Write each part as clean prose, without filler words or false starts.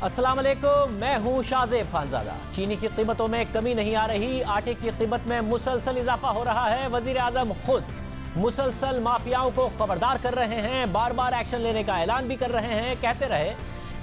अस्सलाम वालेकुम, मैं हूँ शाहजेब खानजादा। चीनी की कीमतों में कमी नहीं आ रही, आटे की कीमत में मुसलसल इजाफा हो रहा है। वजीर आजम खुद मुसलसल माफियाओं को खबरदार कर रहे हैं, बार बार एक्शन लेने का ऐलान भी कर रहे हैं। कहते रहे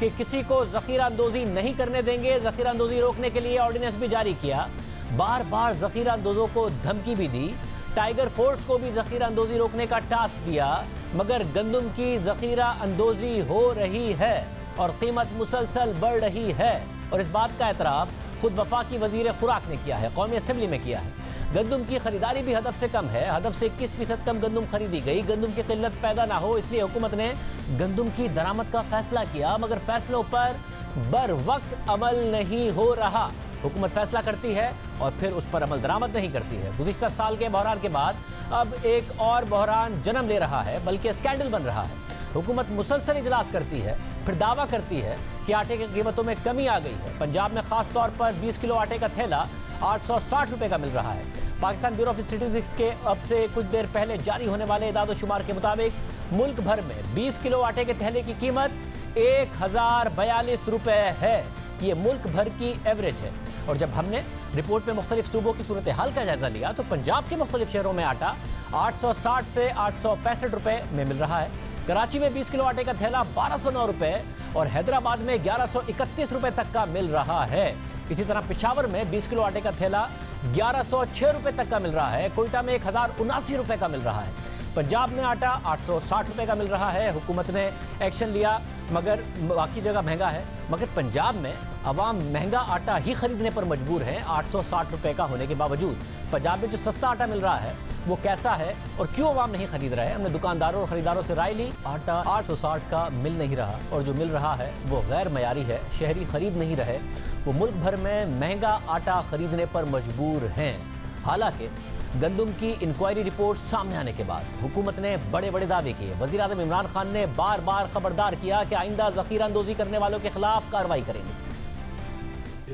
कि किसी को जखीरा अंदोजी नहीं करने देंगे, जखीरा अंदोजी रोकने के लिए ऑर्डिनेंस भी जारी किया। बार बार जखीरा अंदोजों को धमकी भी दी, टाइगर फोर्स को भी जखीरा अंदोजी रोकने का टास्क दिया, मगर गंदम की जखीरा अंदोजी हो रही है और कीमत मुसलसल बढ़ रही है। और इस बात का एतराफ खुद वफाकी वजीर खुराक ने किया है, कौमी असेंबली में किया है। गंदम की खरीदारी भी हदफ से कम है, हदफ से 21% कम गंदम खरीदी गई। गंदम की किल्लत पैदा ना हो इसलिए हुकूमत ने गंदम की दरामद का फैसला किया, मगर फैसलों पर बर वक्त अमल नहीं हो रहा। हुकूमत फैसला करती है और फिर उस पर अमल दरामद नहीं करती है। गुज़िश्ता साल के बहरान के बाद अब एक और बहरान जन्म ले रहा है, बल्कि स्कैंडल बन रहा है। हुकूमत मुसलसल इजलास करती है, फिर दावा करती है कि आटे की कीमतों में कमी आ गई है। पंजाब में खास तौर पर 20 किलो आटे का थैला 860 रुपए का मिल रहा है। पाकिस्तान ब्यूरो ऑफ स्टैटिस्टिक्स के अब से कुछ देर पहले जारी होने वाले इदाद शुमार के मुताबिक मुल्क भर में 20 किलो आटे के थैले की कीमत 1042 रुपए है। ये मुल्क भर की एवरेज है। और जब हमने रिपोर्ट में मुख्तलिफ सूबों की सूरत हाल का जायजा लिया तो पंजाब के मुख्तलिफ शहरों में आटा 860 से 865 रुपए में मिल रहा है। कराची में 20 किलो आटे का थैला 1209 रुपए और हैदराबाद में 1131 रुपए तक का मिल रहा है। इसी तरह पेशावर में 20 किलो आटे का थैला 1106 रुपए तक का मिल रहा है। कोयटा में 1079 रुपए का मिल रहा है। पंजाब में आटा 860 रुपए का मिल रहा है। हुकूमत ने एक्शन लिया, मगर बाकी जगह महंगा है, मगर पंजाब में अवाम महंगा आटा ही खरीदने पर मजबूर है 860 रुपए का होने के बावजूद। पंजाब में जो सस्ता आटा मिल रहा है वो कैसा है और क्यों अवाम नहीं खरीद रहे? हमने दुकानदारों और खरीदारों से राय ली। आटा 860 का मिल नहीं रहा और जो मिल रहा है वो गैर मयारी है, शहरी खरीद नहीं रहे। वो मुल्क भर में महंगा आटा खरीदने पर मजबूर हैं। हालांकि गंदम की इंक्वायरी रिपोर्ट सामने आने के बाद हुकूमत ने बड़े बड़े दावे किए। वज़ीर आज़म इमरान खान ने बार बार खबरदार किया कि आइंदा ज़ख़ीरा अंदोज़ी करने वालों के खिलाफ कार्रवाई करेंगे।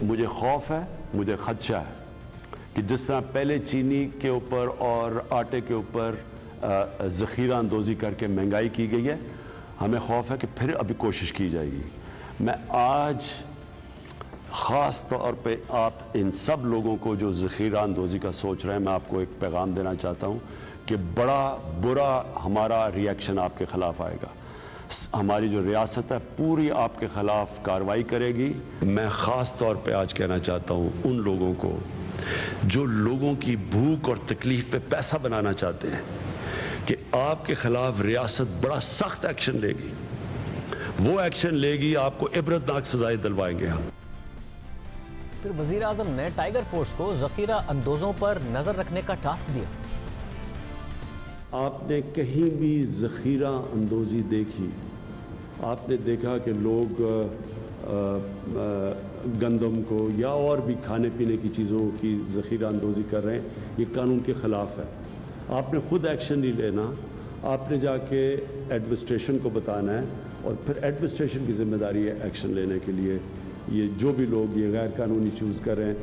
मुझे खौफ है, मुझे खदशा है कि जिस तरह पहले चीनी के ऊपर और आटे के ऊपर ज़ख़ीरा अंदोज़ी करके महंगाई की गई है, हमें खौफ है कि फिर अभी कोशिश की जाएगी। मैं आज ख़ास तौर पे आप इन सब लोगों को जो ज़ख़ीरा अंदोज़ी का सोच रहे हैं, मैं आपको एक पैगाम देना चाहता हूँ कि बड़ा बुरा हमारा रिएक्शन आपके ख़िलाफ़ आएगा। हमारी जो रियासत है पूरी आपके ख़िलाफ़ कार्रवाई करेगी। मैं ख़ास तौर पे आज कहना चाहता हूँ उन लोगों को जो लोगों की भूख और तकलीफ़ पे पैसा बनाना चाहते हैं कि आपके ख़िलाफ़ रियासत बड़ा सख्त एक्शन लेगी। वो एक्शन लेगी, आपको इबरतनाक सज़ाएं दिलवाएंगे हम। फिर वज़ीर आज़म ने टाइगर फोर्स को ज़ख़ीरा अंदोज़ों पर नज़र रखने का टास्क दिया। आपने कहीं भी ज़ख़ीरा अंदोज़ी देखी? आपने देखा कि लोग गंदम को या और भी खाने पीने की चीज़ों की ज़ख़ीरा अंदोज़ी कर रहे हैं? ये कानून के ख़िलाफ़ है। आपने ख़ुद एक्शन नहीं लेना, आपने जाके एडमिनिस्ट्रेशन को बताना है और फिर एडमिनिस्ट्रेशन की ज़िम्मेदारी है एक्शन लेने के लिए। ये जो भी लोग ये गैर कानूनी चूज़ कर रहे हैं।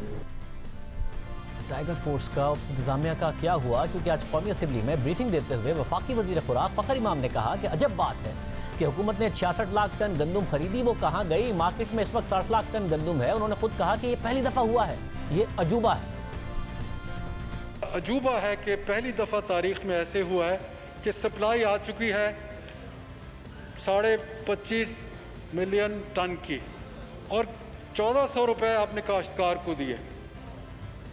टाइगर फोर्स का उस इंतजामिया का क्या हुआ? क्योंकि आज कौमी असेंबली में ब्रीफिंग देते हुए वफाकी वजीर खुराक फ़खर इमाम ने कहा कि अजब बात है कि हुकूमत ने 66 लाख टन गंदम खरीदी, वो कहाँ गई? मार्केट में इस वक्त 60 लाख टन गंदम है। उन्होंने खुद कहा कि ये पहली दफ़ा हुआ है, ये अजूबा है। अजूबा है कि पहली दफ़ा तारीख में ऐसे हुआ है कि सप्लाई आ चुकी है 25.5 मिलियन टन की और 1400 रुपये आपने काश्तकार को दिए।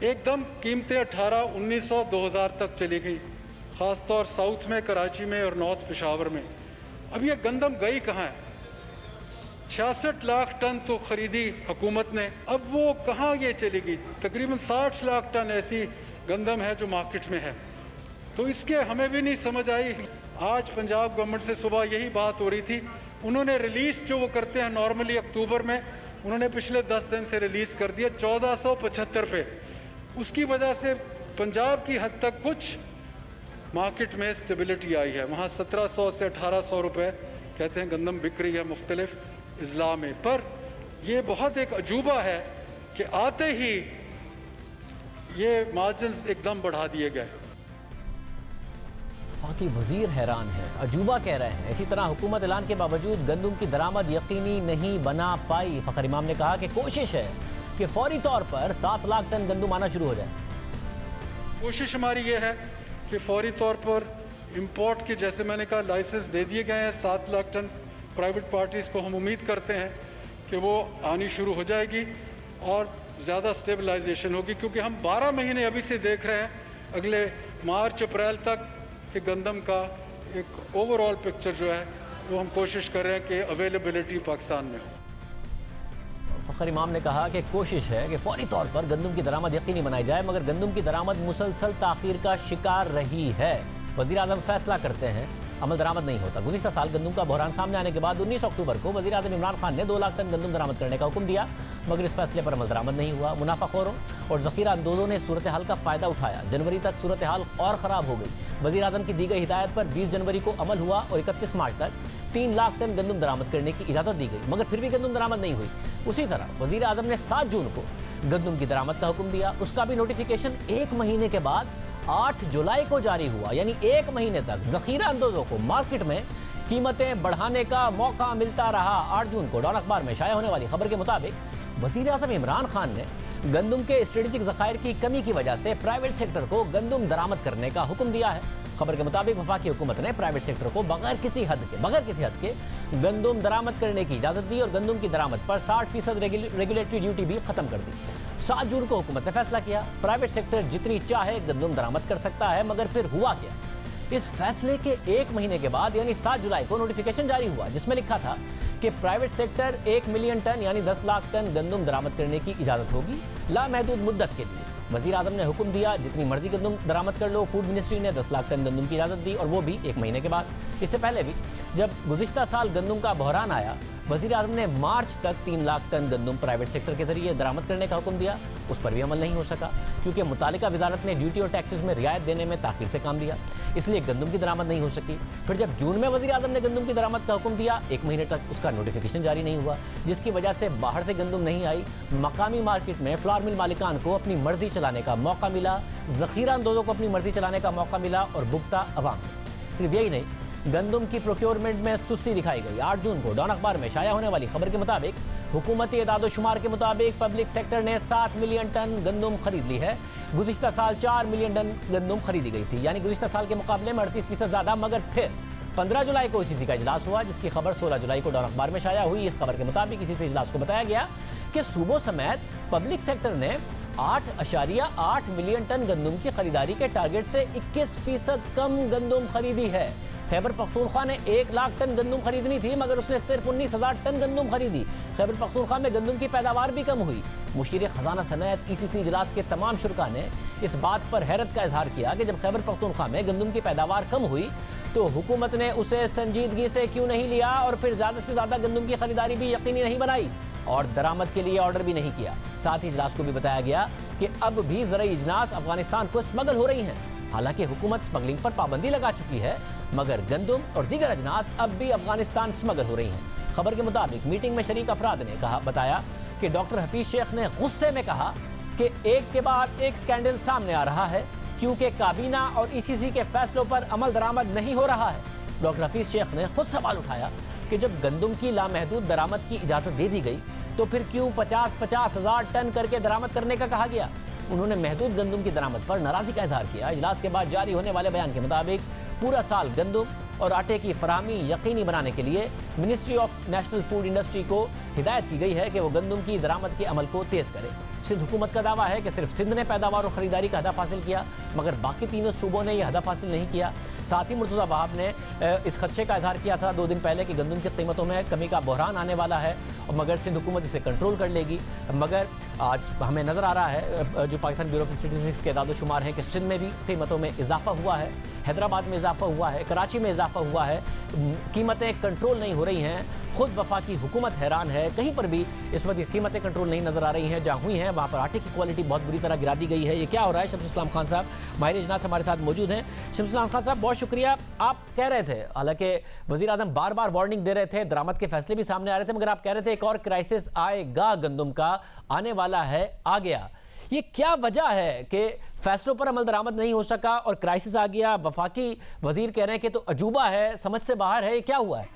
एकदम कीमतें 1800, 1900, 2000 तक चली गई, ख़ास तौर साउथ में, कराची में और नॉर्थ पेशावर में। अब ये गंदम गई कहाँ है? 66 लाख टन तो खरीदी हुकूमत ने, अब वो कहाँ ये चली गई? तकरीबन 60 लाख टन ऐसी गंदम है जो मार्केट में है। तो इसके हमें भी नहीं समझ आई। आज पंजाब गवर्नमेंट से सुबह यही बात हो रही थी। उन्होंने रिलीज़ जो वो करते हैं नॉर्मली अक्टूबर में, उन्होंने पिछले 10 दिन से रिलीज़ कर दिया 1475 पे। उसकी वजह से पंजाब की हद तक कुछ मार्केट में स्टेबिलिटी आई है। वहाँ 1700 से 1800 रुपये कहते हैं गंदम बिक रही है मुख्तलिफ अजला में। पर यह बहुत एक अजूबा है कि आते ही ये मार्जिन्स एकदम बढ़ा दिए गए। वफाकी वजीर हैरान है, अजूबा कह रहे हैं। इसी तरह हुकूमत ऐलान के बावजूद गंदम की दरामद यकीनी नहीं बना पाई। फ़खर इमाम ने कहा कि कोशिश है कि फौरी तौर पर 7 लाख टन गंदम आना शुरू हो जाए। कोशिश हमारी ये है कि फौरी तौर पर इंपोर्ट के, जैसे मैंने कहा, लाइसेंस दे दिए गए हैं 7 लाख टन प्राइवेट पार्टीज़ को। हम उम्मीद करते हैं कि वो आनी शुरू हो जाएगी और ज़्यादा स्टेबलाइजेशन होगी, क्योंकि हम 12 महीने अभी से देख रहे हैं अगले मार्च अप्रैल तक कि गंदम का एक ओवरऑल पिक्चर जो है वो हम कोशिश कर रहे हैं कि अवेलेबिलिटी पाकिस्तान में हो। फ़खर इमाम ने कहा कि कोशिश है कि फौरी तौर पर गंदम की दरामद यकीनी बनाई जाए, मगर गंदम की दरामद मुसलसल ताख़ीर का शिकार रही है। वज़ीर आज़म फैसला करते हैं, अमल दरामद नहीं होता। गुज़िश्ता साल गंदम का बहरान सामने आने के बाद 19 अक्टूबर को वज़ीर आज़म इमरान खान ने 2 लाख टन गंदम दरामद करने का हुक्म दिया, मगर इस फैसले पर अमल दरामद नहीं हुआ। मुनाफाखोरों और ज़ख़ीरा अंदोज़ों ने सूरत हाल का फ़ायदा उठाया। जनवरी तक सूरत हाल और ख़राब हो गई। वज़ीर आज़म की दी गई हिदायत पर 20 जनवरी को अमल हुआ और 31 मार्च तक 3 लाख टन गंदम दरामद करने की इजाज़त दी गई, मगर फिर भी गंदम दरामद नहीं हुई। उसी तरह वज़ीर आज़म ने 7 जून को गंदम की दरामद का हुक्म दिया। उसका भी नोटिफिकेशन 1 महीने के बाद 8 जुलाई को जारी हुआ, यानी 1 महीने तक ज़ख़ीरा अंदोज़ों को मार्केट में कीमतें बढ़ाने का मौका मिलता रहा। 8 जून को डॉन अखबार में शाया होने वाली खबर के मुताबिक वज़ीर आज़म इमरान खान ने गंदम के स्ट्रेटेजिक ज़खायर की कमी की वजह से प्राइवेट सेक्टर को गंदम दरामद करने का हुक्म दिया है। खबर के मुताबिक वफाकी हुकूमत ने प्राइवेट सेक्टर को बगैर किसी हद के गंदम दरामद करने की इजाज़त दी और गंदम की दरामद पर 60% रेगुलेटरी ड्यूटी भी ख़त्म कर दी। 7 जून को हुकूमत ने फैसला किया, प्राइवेट सेक्टर जितनी चाहे गंदम दरामद कर सकता है, मगर फिर हुआ क्या? इस फैसले के 1 महीने के बाद यानी 7 जुलाई को नोटिफिकेशन जारी हुआ, जिसमें लिखा था कि प्राइवेट सेक्टर 1 मिलियन टन यानी 10 लाख टन गंदम दरामद करने की इजाज़त होगी लामहदूद मुद्दत के लिए। वज़ीर आज़म ने हुक्म दिया, जितनी मर्जी गंदम दरामद कर लो। फूड मिनिस्ट्री ने 10 लाख टन गंदम की इजाज़त दी और वो भी 1 महीने के बाद। इससे पहले भी जब गुज़िश्ता साल गंदम का बहरान आया, वज़ीर आज़म ने मार्च तक 3 लाख टन गंदम प्राइवेट सेक्टर के जरिए दरामद करने का हुक्म दिया। उस पर भी अमल नहीं हो सका, क्योंकि मुतालिका वजारत ने ड्यूटी और टैक्सेस में रियायत देने में ताख़ीर से काम दिया, इसलिए गंदम की दरामद नहीं हो सकी। फिर जब जून में वज़ीर आज़म ने गंदम की दरामद का हुक्म दिया, 1 महीने तक उसका नोटिफिकेशन जारी नहीं हुआ, जिसकी वजह से बाहर से गंदम नहीं आई। मकामी मार्केट में फ्लावर मिल मालिकान को अपनी मर्जी चलाने का मौका मिला, ज़ख़ीरा अंदोज़ों को अपनी मर्जी चलाने का मौका मिला और भुगता अवाम। सिर्फ यही नहीं, गंदम की प्रोक्योरमेंट में सुस्ती दिखाई गई। 8 जून को डॉन अखबार में शाया होने वाली खबर के मुताबिक हुकूमती एदाद-ओ-शुमार के मुताबिक पब्लिक सेक्टर ने 7 मिलियन टन गंदम खरीद ली है। गुज़िश्ता साल 4 मिलियन टन गंदम खरीदी गई थी, यानी गुज़िश्ता साल के मुकाबले में 38% ज़्यादा। मगर फिर 15 जुलाई को ICC का इजलास हुआ, जिसकी खबर 16 जुलाई को डॉन अखबार में शाया हुई। इस खबर के मुताबिक इसी इजलास को बताया गया कि सूबों समेत पब्लिक सेक्टर ने 8.8 मिलियन टन गंदम की खरीदारी के टारगेट से 21% कम गंदम खरीदी है। खैबर पख्तूनख्वा ने 1 लाख टन गंदम खरीदनी थी, मगर उसने सिर्फ 19,000 टन गंदम खरीदी। खैबर पख्तूनख्वा में गंदम की पैदावार भी कम हुई। मुशीर खजाना समेत ICC इजलास के तमाम शुरका ने इस बात पर हैरत का इजहार किया कि जब खैबर पख्तूनख्वा में गंदम की पैदावार कम हुई तो हुकूमत ने उसे संजीदगी से क्यों नहीं लिया और फिर ज़्यादा से ज़्यादा गंदम की खरीदारी भी यकीनी नहीं बनाई और दरामद के लिए ऑर्डर भी नहीं किया। साथ ही इजलास को भी बताया गया कि अब भी ज़रई अजनास अफगानिस्तान को स्मगल हो रही हैं। हालांकि हुकूमत स्मगलिंग पर पाबंदी लगा चुकी है, मगर गंदम और दीगर अजनास अब भी अफगानिस्तान स्मगल हो रही हैं। खबर के मुताबिक मीटिंग में शरीक अफराद ने बताया कि डॉक्टर हफीज शेख ने गुस्से में कहा कि एक के बाद एक स्कैंडल सामने आ रहा है, क्योंकि काबीना और ICC के फैसलों पर अमल दरामद नहीं हो रहा है। डॉक्टर हफीज शेख ने खुद सवाल उठाया कि जब गंदम की लामहदूद दरामद की इजाज़त दे दी गई तो फिर क्यों 50-50 हज़ार टन करके दरामद करने का कहा गया। उन्होंने महदूद गंदम की दरामद पर नाराज़गी का इजहार किया। इजलास के बाद जारी होने वाले बयान के मुताबिक पूरा साल गंदम और आटे की फराहमी यकीनी बनाने के लिए ministry of national food industry को हिदायत की गई है कि वो गंदम की दरामद के अमल को तेज़ करे। सिंध हुकूमत का दावा है कि सिर्फ सिंध ने पैदावार और ख़रीदारी का हदफ हासिल किया, मगर बाकी तीनों सूबों ने यह हदफ हासिल नहीं किया। साथ ही मुर्तज़ा वहाब ने इस खदशे का इजहार किया था 2 दिन पहले कि गंदम की कीमतों में कमी का बहरान आने वाला है, और मगर सिंध हुकूमत इसे कंट्रोल कर लेगी। मगर आज हमें नज़र आ रहा है जो पाकिस्तान ब्यूरो ऑफ स्टैटिस्टिक्स के एदाद-ओ-शुमार हैं कि सिंध में भी कीमतों में इजाफा हुआ है, हैदराबाद में इजाफा हुआ है, कराची में इजाफा हुआ है, कीमतें कंट्रोल नहीं हो रही हैं। खुद वफाकी हुकूमत हैरान है, कहीं पर भी इस वक्त कीमतें कंट्रोल नहीं नज़र आ रही हैं। जहाँ हुई हैं वहाँ पर आटे की क्वालिटी बहुत बुरी तरह गिरा दी गई है। ये क्या हो रहा है? शम्स इस्लाम खान साहब माहिर इजनास हमारे साथ मौजूद हैं। शम्स इस्लाम खान साहब, बहुत शुक्रिया। आप कह रहे थे, हालांकि वज़ीर आज़म बार बार वार्निंग दे रहे थे, दरामद के फैसले भी सामने आ रहे थे, मगर आप कह रहे थे एक और क्राइसिस आएगा, गंदम का आने वाला है, आ गया। ये क्या वजह है कि फैसलों पर अमल दरामद नहीं हो सका और क्राइसिस आ गया? वफाकी वजीर कह रहे हैं कि तो अजूबा है, समझ से बाहर है, ये क्या हुआ है?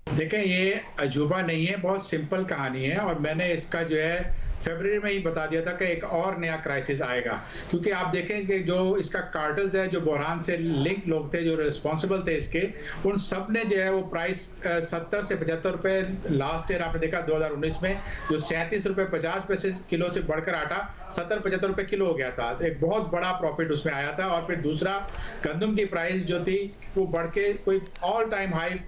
देखें, ये अजूबा नहीं है, बहुत सिंपल कहानी है और मैंने इसका जो है फरवरी में ही बता दिया था कि एक और नया क्राइसिस आएगा। क्योंकि आप देखें कि जो इसका कार्टल्स है, जो बहरान से लिंक लोग थे, जो रिस्पॉन्सिबल थे इसके, उन सब ने जो है वो प्राइस 70 से 75 रुपए लास्ट ईयर आपने देखा 2019 में, जो 37 रुपए 50 पैसे किलो से बढ़कर आटा 70-75 रुपए किलो हो गया था। एक बहुत बड़ा प्रॉफिट उसमें आया था। और फिर दूसरा, गंदम की प्राइस जो थी वो बढ़ के कोई ऑल टाइम हाई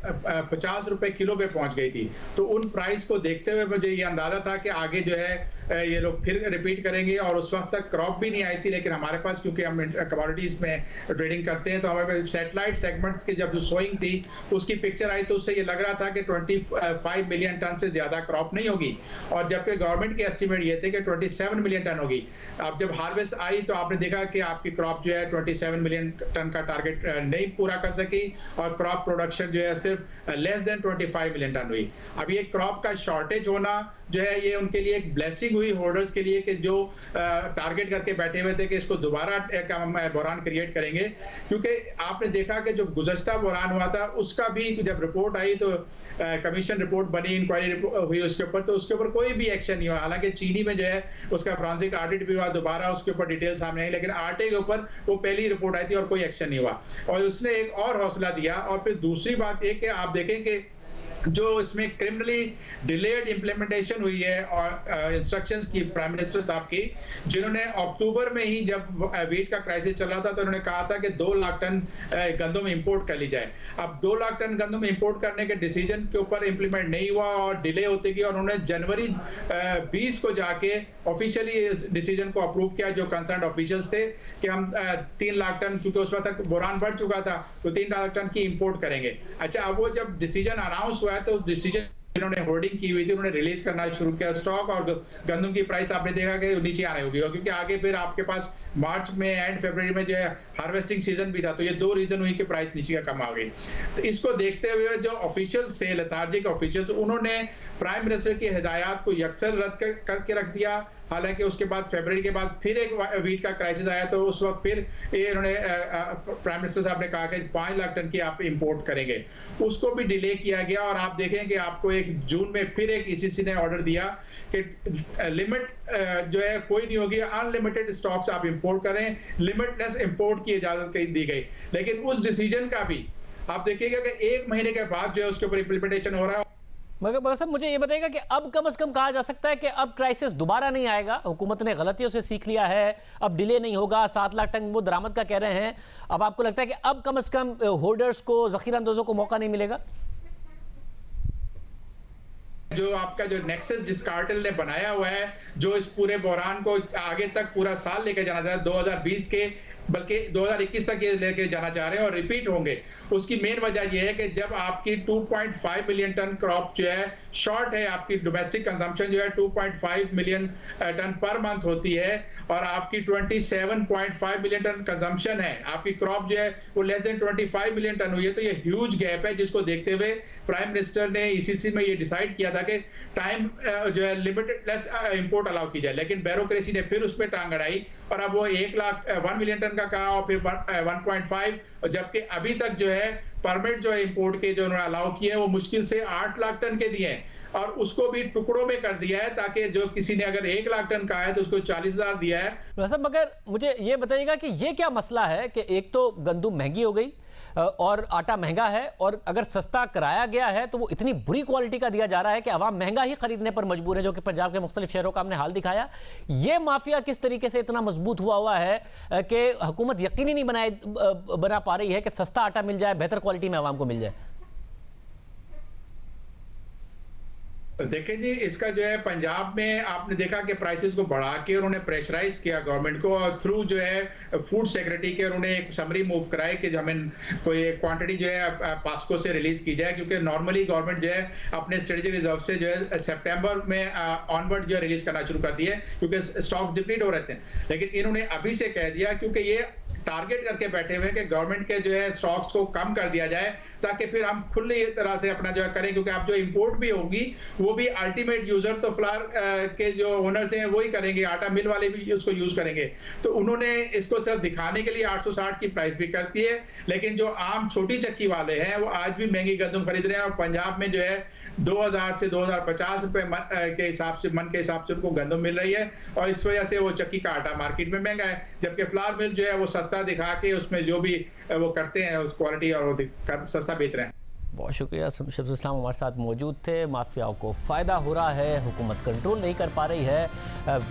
50 रुपए किलो पे पहुंच गई थी। तो उन प्राइस को देखते हुए मुझे ये अंदाजा था कि आगे जो है ये लोग फिर रिपीट करेंगे। और उस वक्त तक क्रॉप भी नहीं आई थी, लेकिन हमारे पास क्योंकि हम कमोडिटीज में ट्रेडिंग करते हैं तो हमारे सैटेलाइट सेगमेंट्स की जब जो सोइंग थी उसकी पिक्चर आई तो उससे ये लग रहा था कि 25 मिलियन टन से ज्यादा क्रॉप नहीं होगी। और जबकि गवर्नमेंट के एस्टिमेट ये थे कि 27 मिलियन टन होगी। अब जब हार्वेस्ट आई तो आपने देखा कि आपकी क्रॉप जो है 27 मिलियन टन का टारगेट नहीं पूरा कर सकी और क्रॉप प्रोडक्शन जो है सिर्फ लेस देन 25 मिलियन टन हुई। अब ये क्रॉप का शॉर्टेज होना जो है ये उनके लिए एक ब्लेसिंग हुई होल्डर्स के लिए, कि जो टारगेट करके बैठे हुए थे कि इसको दोबारा बहरान क्रिएट करेंगे। क्योंकि आपने देखा कि जो गुज़श्ता बहरान हुआ था उसका भी जब रिपोर्ट आई तो कमीशन रिपोर्ट बनी, इंक्वायरी हुई उसके ऊपर, तो उसके ऊपर कोई भी एक्शन नहीं हुआ। हालांकि चीनी में जो है उसका फॉरेंसिक ऑडिट भी हुआ, दोबारा उसके ऊपर डिटेल सामने आई, लेकिन आटे के ऊपर वो पहली रिपोर्ट आई थी और कोई एक्शन नहीं हुआ। और उसने एक और हौसला दिया। और फिर दूसरी बात ये कि आप देखें कि जो इसमें क्रिमिनली डिलेड इंप्लीमेंटेशन हुई है और इंस्ट्रक्शंस की प्राइम मिनिस्टर साहब की, जिन्होंने अक्टूबर में ही जब वीट का क्राइसिस चल रहा था तो उन्होंने कहा था कि 2 लाख टन गंदम इंपोर्ट कर ली जाए। अब 2 लाख टन गंदम इंपोर्ट करने के डिसीजन के ऊपर इंप्लीमेंट नहीं हुआ और डिले होते गई और उन्होंने जनवरी 20 को जाके ऑफिशियली डिसीजन को अप्रूव किया, जो कंसर्न ऑफिशियल्स थे, कि हम 3 लाख टन, क्योंकि उस वक्त तक बहरान बढ़ चुका था, तो 3 लाख टन की इंपोर्ट करेंगे। अच्छा, अब वो जब डिसीजन अनाउंस हुआ तो डिसीजन इन्होंने होर्डिंग की हुई थी, उन्होंने रिलीज करना शुरू किया स्टॉक, और गंदम की प्राइस आपने देखा कि नीचे आने होगी, क्योंकि आगे फिर आपके पास मार्च में एंड फरवरी में जो है हार्वेस्टिंग सीजन भी था। तो ये 2 रीजन हुई कि प्राइस नीचे का कम आ गई। तो इसको देखते हुए जो ऑफिशियल्स थे, लेथार्जिक ऑफिशियल्स, उन्होंने प्राइम मिनिस्टर की हिदायत को यकसर रद्द करके रख दिया। हालांकि उसके बाद फरवरी के बाद फिर एक वीट का क्राइसिस आया तो उस वक्त फिर ये उन्होंने प्राइम मिनिस्टर साहब ने कहा कि 5 लाख टन की आप इंपोर्ट करेंगे, उसको भी डिले किया गया। और आप देखें कि आपको 1 जून में फिर एक ईसीसी ने ऑर्डर दिया कि लिमिट जो है कोई नहीं होगी, अनलिमिटेड स्टॉक्स आप इंपोर्ट करें, लिमिटलेस इंपोर्ट की इजाजत दी गई। लेकिन उस डिसीजन का भी आप देखिएगा कि 1 महीने के बाद जो है उसके ऊपर इंप्लीमेंटेशन हो रहा है। मगर साहब मुझे ये बताइएगा कि अब कम से कम कहा जा सकता है कि अब क्राइसिस दोबारा नहीं आएगा, हुकूमत ने गलतियों से सीख लिया है, अब डिले नहीं होगा, 7 लाख टन वो दरामद का कह रहे हैं। अब आपको लगता है कि अब कम से कम होल्डर्स को, जखीरा अंदोजों को मौका नहीं मिलेगा? जो आपका जो नेक्सस जिस कार्टेल ने बनाया हुआ है, जो इस पूरे बहरान को आगे तक पूरा साल लेके जाना चाह रहा है, 2020 के बल्कि 2021 तक ये लेके जाना चाह रहे हैं और रिपीट होंगे, उसकी मेन वजह यह है कि जब आपकी 2.5 मिलियन टन क्रॉप जो है शॉर्ट है, आपकी डोमेस्टिक कंजम्पशन जो है 2.5 मिलियन टन पर मंथ होती है और आपकी 27.5 मिलियन टन कंजम्पशन है, आपकी क्रॉप जो है वो लेस देन 25 मिलियन टन हुई है। तो ये ह्यूज गैप है, जिसको देखते हुए प्राइम मिनिस्टर ने ईसीसी में ये डिसाइड किया था कि टाइम जो है लिमिटेडलेस इंपोर्ट अलाउ की जाए। लेकिन ब्यूरोक्रेसी ने फिर उस पर टांग अड़ाई और अब वो 1 मिलियन टन का कहा और फिर 1.5, जबकि अभी तक जो है परमिट जो है इंपोर्ट के जो उन्होंने अलाउ किए हैं वो मुश्किल से 8 लाख टन के दिए हैं और उसको भी टुकड़ों में कर दिया है, ताकि जो किसी ने अगर 1 लाख टन का है तो उसको 40,000 दिया है। वैसे मगर मुझे ये बताइएगा कि ये क्या मसला है कि एक तो गंदम महंगी हो गई और आटा महंगा है, और अगर सस्ता कराया गया है तो वो इतनी बुरी क्वालिटी का दिया जा रहा है कि अवाम महंगा ही खरीदने पर मजबूर है, जो कि पंजाब के मुख्तलिफ शहरों का हमने हाल दिखाया। ये माफिया किस तरीके से इतना मजबूत हुआ है कि हुकूमत यकीनी नहीं बना पा रही है कि सस्ता आटा मिल जाए, बेहतर क्वालिटी में अवाम को मिल जाए। देखिए जी, इसका जो है पंजाब में आपने देखा कि प्राइसेस को बढ़ा के उन्होंने प्रेशराइज किया गवर्नमेंट को, और थ्रू जो है फूड सेक्रेटरी के उन्होंने एक समरी मूव कराए कि हमें कोई क्वांटिटी जो है पास्को से रिलीज की जाए, क्योंकि नॉर्मली गवर्नमेंट जो है अपने स्ट्रेटेजिक रिजर्व से जो है सितंबर में ऑनवर्ड जो है रिलीज करना शुरू कर दिया है, क्योंकि स्टॉक डिप्लीट हो रहे थे। लेकिन इन्होंने अभी से कह दिया, क्योंकि ये टारगेट करके बैठे हुए हैं कि गवर्नमेंट के जो है स्टॉक्स को कम कर दिया जाए, ताकि फिर हम खुली तरह से अपना जो है करें, क्योंकि आप जो इंपोर्ट भी होगी वो भी अल्टीमेट यूजर तो फ्लावर के जो ओनर्स हैं वही करेंगे, आटा मिल वाले भी उसको यूज करेंगे। तो उन्होंने इसको सिर्फ दिखाने के लिए 860 की प्राइस भी करती है, लेकिन जो आम छोटी चक्की वाले हैं वो आज भी महंगी गंदम खरीद रहे हैं। और पंजाब में जो है 2000 से 2050 रुपए के हिसाब से, मन के हिसाब से उनको गंदम मिल रही है, और इस वजह से वो चक्की का आटा मार्केट में महंगा है, जबकि फ्लावर मिल जो है वो सस्ता दिखा के उसमें जो भी वो करते हैं उस क्वालिटी और वो सस्ता बेच रहे हैं। बहुत शुक्रिया। शमशुल इस्लाम हमारे साथ मौजूद थे। माफियाओं को फ़ायदा हो रहा है, हुकूमत कंट्रोल नहीं कर पा रही है।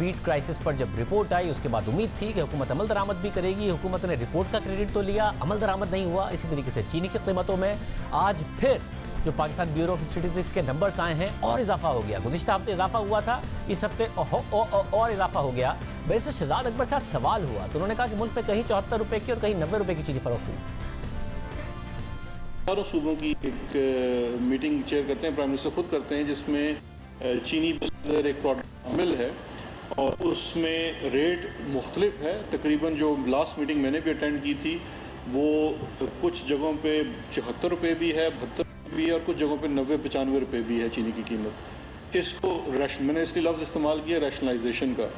वीट क्राइसिस पर जब रिपोर्ट आई उसके बाद उम्मीद थी कि हुकूमत अमल दरामद भी करेगी। हुकूमत ने रिपोर्ट का क्रेडिट तो लिया, अमल दरामद नहीं हुआ। इसी तरीके से चीनी की कीमतों में आज फिर जो पाकिस्तान ब्यूरो ऑफ स्टैटिस्टिक्स के नंबर्स आए हैं और इजाफा हो गया। गुज़िश्ता हफ्ते इजाफा हुआ था, इस हफ्ते और इजाफा हो गया। बैरिस्टर शहजाद अकबर साहब सवाल हुआ तो उन्होंने कहा कि मुल्क में कहीं 74 रुपये की और कहीं 90 रुपये की चीनी फरोख्त हुई। चारों सूबों की एक मीटिंग चेयर करते हैं, प्राइम मिनिस्टर खुद करते हैं, जिसमें चीनी एक प्रोडक्ट मिल है और उसमें रेट मुख्तलिफ है। तकरीबन जो लास्ट मीटिंग मैंने भी अटेंड की थी वो कुछ जगहों पे 74 रुपये भी है, 72 भी है, और कुछ जगहों पे 90-95 रुपये भी है चीनी की कीमत। इसको मैंने इसलिए लफ्ज़ इस्तेमाल किया रैशनलाइजेशन का।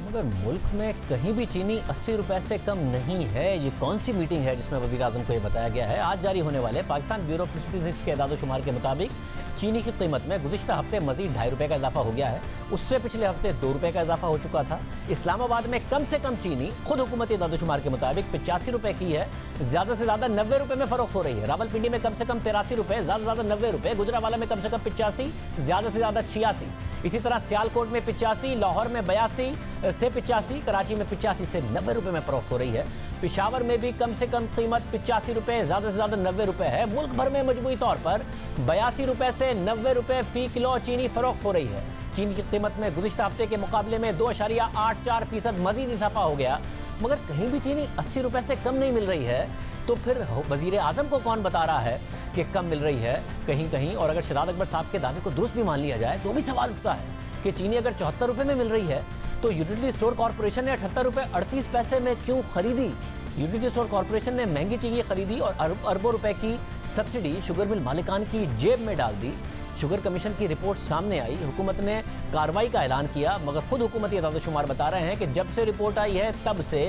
मगर मुल्क में कहीं भी चीनी 80 रुपए से कम नहीं है। ये कौन सी मीटिंग है जिसमें वज़ीर आज़म को ये बताया गया है? आज जारी होने वाले पाकिस्तान ब्यूरो ऑफ स्टैटिस्टिक्स के एदाद-ओ-शुमार के मुताबिक चीनी की कीमत में गुज़िश्ता हफ्ते मजीद 2.5 रुपये का इजाफा हो गया है। उससे पिछले हफ्ते 2 रुपये का इजाफा हो चुका था। इस्लामाबाद में कम से कम चीनी खुद हुकूमती एदाद-ओ-शुमार के मुताबिक 85 रुपये की है, ज़्यादा से ज़्यादा 90 रुपये में फ़रोख्त हो रही है। रावलपिंडी में कम से कम 83 रुपये, ज़्यादा से ज़्यादा 90 रुपये, गुजरावाला में कम से कम 85, ज़्यादा से ज़्यादा 86। इसी तरह सियालकोट में 85, लाहौर में 82 से 85, कराची में 85 से 90 रुपये में फरोख्त हो रही है। पेशावर में भी कम से कम कीमत 85 रुपये, ज़्यादा से ज़्यादा 90 रुपये है। मुल्क भर में मजमूई तौर पर 82 रुपये से 90 रुपये फ़ी किलो चीनी फरोख्त हो रही है। चीनी की कीमत में गुज़िश्ता हफ्ते के मुकाबले में 2.84% मजीद इजाफा हो गया। मगर कहीं भी चीनी 80 रुपये से कम नहीं मिल रही है, तो फिर वज़ीर आज़म को कौन बता रहा है कि कम मिल रही है कहीं कहीं? और अगर शहजाद अकबर साहब के दावे को दुरुस्त भी मान लिया जाए तो भी सवाल उठता है कि चीनी अगर 74 रुपये में मिल रही है तो यूटिलिटी स्टोर कॉर्पोरेशन ने 78 रुपये 38 पैसे में क्यों खरीदी? यूटिलिटी स्टोर कॉर्पोरेशन ने महंगी चीनी खरीदी और अरबों रुपए की सब्सिडी शुगर मिल मालिकान की जेब में डाल दी। शुगर कमीशन की रिपोर्ट सामने आई, हुकूमत ने कार्रवाई का ऐलान किया, मगर खुद हुकूमती एदाद-ओ-शुमार बता रहे हैं कि जब से रिपोर्ट आई है तब से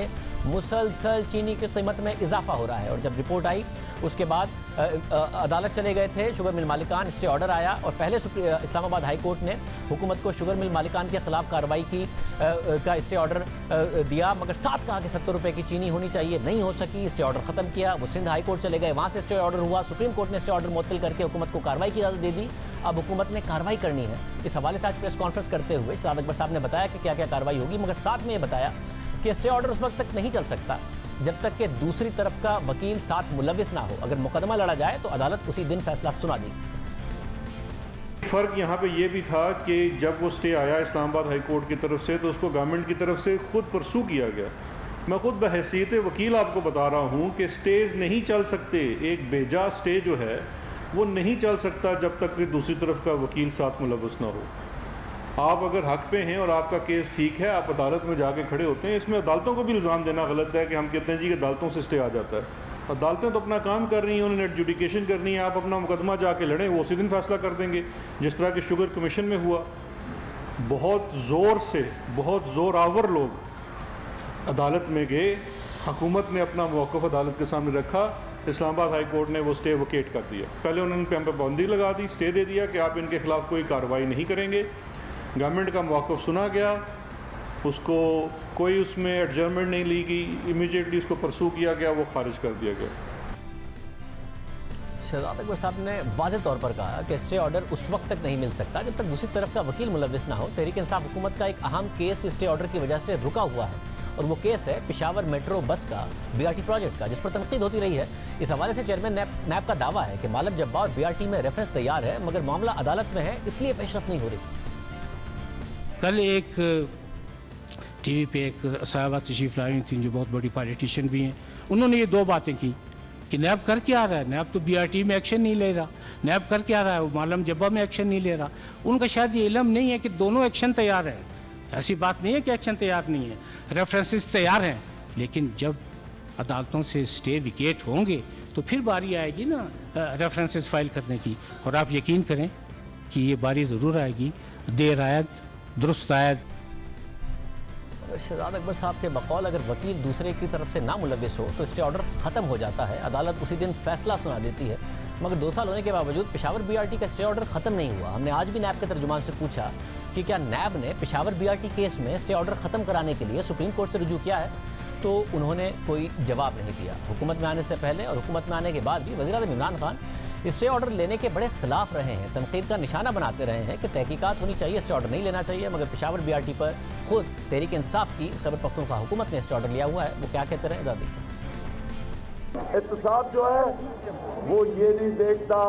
मुसलसल चीनी की कीमत में इजाफा हो रहा है। और जब रिपोर्ट आई उसके बाद अदालत चले गए थे शुगर मिल मालिकान, स्टे ऑर्डर आया और पहले इस्लामाबाद हाई कोर्ट ने हुकूमत को शुगर मिल मालिकान के खिलाफ कार्रवाई की का स्टे ऑर्डर दिया, मगर साथ कहा कि 70 रुपये की चीनी होनी चाहिए, नहीं हो सकी। स्टे ऑर्डर ख़त्म किया, वो सिंध हाई कोर्ट चले गए, वहाँ से स्टे ऑर्डर हुआ, सुप्रीम कोर्ट ने स्टे ऑर्डर मुअत्तल करके हुकूमत को कार्रवाई की इजाज़त दे दी। अब हुकूमत ने कार्रवाई करनी है। इस हवाले से आज प्रेस कॉन्फ्रेंस करते हुए शहजाद अकबर साहब ने बताया कि क्या क्या कार्रवाई होगी, मगर साथ में ये बताया कि स्टे ऑर्डर उस वक्त तक नहीं चल सकता जब तक कि दूसरी तरफ का वकील साथ मुलविस ना हो। अगर मुकदमा लड़ा जाए तो अदालत उसी दिन फैसला सुना दी। फ़र्क यहाँ पे ये भी था कि जब वो स्टे आया इस्लामाबाद हाई कोर्ट की तरफ से तो उसको गवर्नमेंट की तरफ से खुद परसू किया गया। मैं खुद बहैसियत वकील आपको बता रहा हूँ कि स्टेज नहीं चल सकते। एक बेजा स्टे जो है वो नहीं चल सकता जब तक कि दूसरी तरफ का वकील साथ मुलविस ना हो। आप अगर हक पे हैं और आपका केस ठीक है, आप अदालत में जाके खड़े होते हैं। इसमें अदालतों को भी इल्ज़ाम देना गलत है कि हम कहते हैं जी कि अदालतों से स्टे आ जाता है। अदालतें तो अपना काम कर रही हैं, उन्होंने एडजुडिकेशन करनी है। आप अपना मुकदमा जाके लड़ें, वो उसी दिन फैसला कर देंगे, जिस तरह कि शुगर कमीशन में हुआ। बहुत ज़ोर से, बहुत ज़ोरावर लोग अदालत में गए, हुकूमत ने अपना मौक़िफ़ अदालत के सामने रखा, इस्लामाबाद हाई कोर्ट ने वो स्टे वकेट कर दिया। पहले उन्होंने पाबंदी लगा दी, स्टे दे दिया कि आप इनके ख़िलाफ़ कोई कार्रवाई नहीं करेंगे। गवर्नमेंट का मौक़िफ़ सुना गया, उसको कोई उसमें एडजर्नमेंट नहीं ली गई, इमीडिएटली उसको परसू किया गया, वो खारिज कर दिया गया। शहजाद अकबर साहब ने वाज़ेह तौर पर कहा कि स्टे ऑर्डर उस वक्त तक नहीं मिल सकता जब तक दूसरी तरफ का वकील मुलविस ना हो। तहरीक इंसाफ हुकूमत का एक अहम केस स्टे ऑर्डर की वजह से रुका हुआ है और वो केस है पेशावर मेट्रो बस का BRT प्रोजेक्ट का, जिस पर तनकीद होती रही है। इस हवाले से चेयरमैन नैब का दावा है कि मालब जब्बा और BRT में रेफरेंस तैयार है, मगर मामला अदालत में है, इसलिए पेशरफ नहीं हो रही। कल एक टीवी पे एक साहबा तशरीफ लाई थी जो बहुत बड़ी पॉलिटिशियन भी हैं। उन्होंने ये दो बातें की कि नैब कर क्या रहा है, नैब तो BRT में एक्शन नहीं ले रहा, नैब कर क्या रहा है, वो मालम जब्बा में एक्शन नहीं ले रहा। उनका शायद ये इल्म नहीं है कि दोनों एक्शन तैयार है। ऐसी बात नहीं है कि एक्शन तैयार नहीं है, रेफरेंसेस तैयार हैं, लेकिन जब अदालतों से स्टे विकेट होंगे तो फिर बारी आएगी ना रेफरेंसेस फाइल करने की, और आप यकीन करें कि ये बारी ज़रूर आएगी, देर आयद दुरुस्त आयद। शहजाद अकबर साहब के बकौल अगर वकील दूसरे की तरफ से ना मुलविस हो तो स्टे ऑर्डर ख़त्म हो जाता है, अदालत उसी दिन फैसला सुना देती है। मगर 2 साल होने के बावजूद पेशावर बीआरटी का स्टे ऑर्डर ख़त्म नहीं हुआ। हमने आज भी नैब के तर्जुमान से पूछा कि क्या नैब ने पेशावर बीआरटी केस में स्टे ऑर्डर ख़त्म कराने के लिए सुप्रीम कोर्ट से रुजू किया है, तो उन्होंने कोई जवाब नहीं दिया। हुकूमत में आने से पहले और हुकूमत में आने के बाद भी वज़ीर-ए-आज़म इमरान खान स्टे ऑर्डर लेने के बड़े खिलाफ रहे हैं, तनकीद का निशाना बनाते रहे हैं कि तहकीकात होनी चाहिए, स्टे ऑर्डर नहीं लेना चाहिए। मगर पेशावर बीआरटी पर खुद तहरीक इंसाफ की खैबर पख्तूनख्वा हुकूमत ने स्टे ऑर्डर लिया हुआ है। वो क्या कहते रहे, इधर देखिए। एहतसाब जो है वो ये नहीं देखता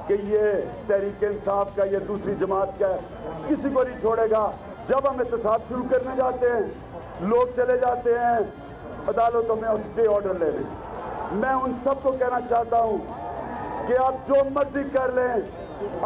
कि ये तहरीक इंसाफ का, ये दूसरी जमात का, किसी को नहीं छोड़ेगा। जब हम एहतसाब शुरू करने जाते हैं, लोग चले जाते हैं अदालतों में और स्टे ऑर्डर ले लें। मैं उन सबको कहना चाहता हूँ कि आप जो मर्जी कर लें,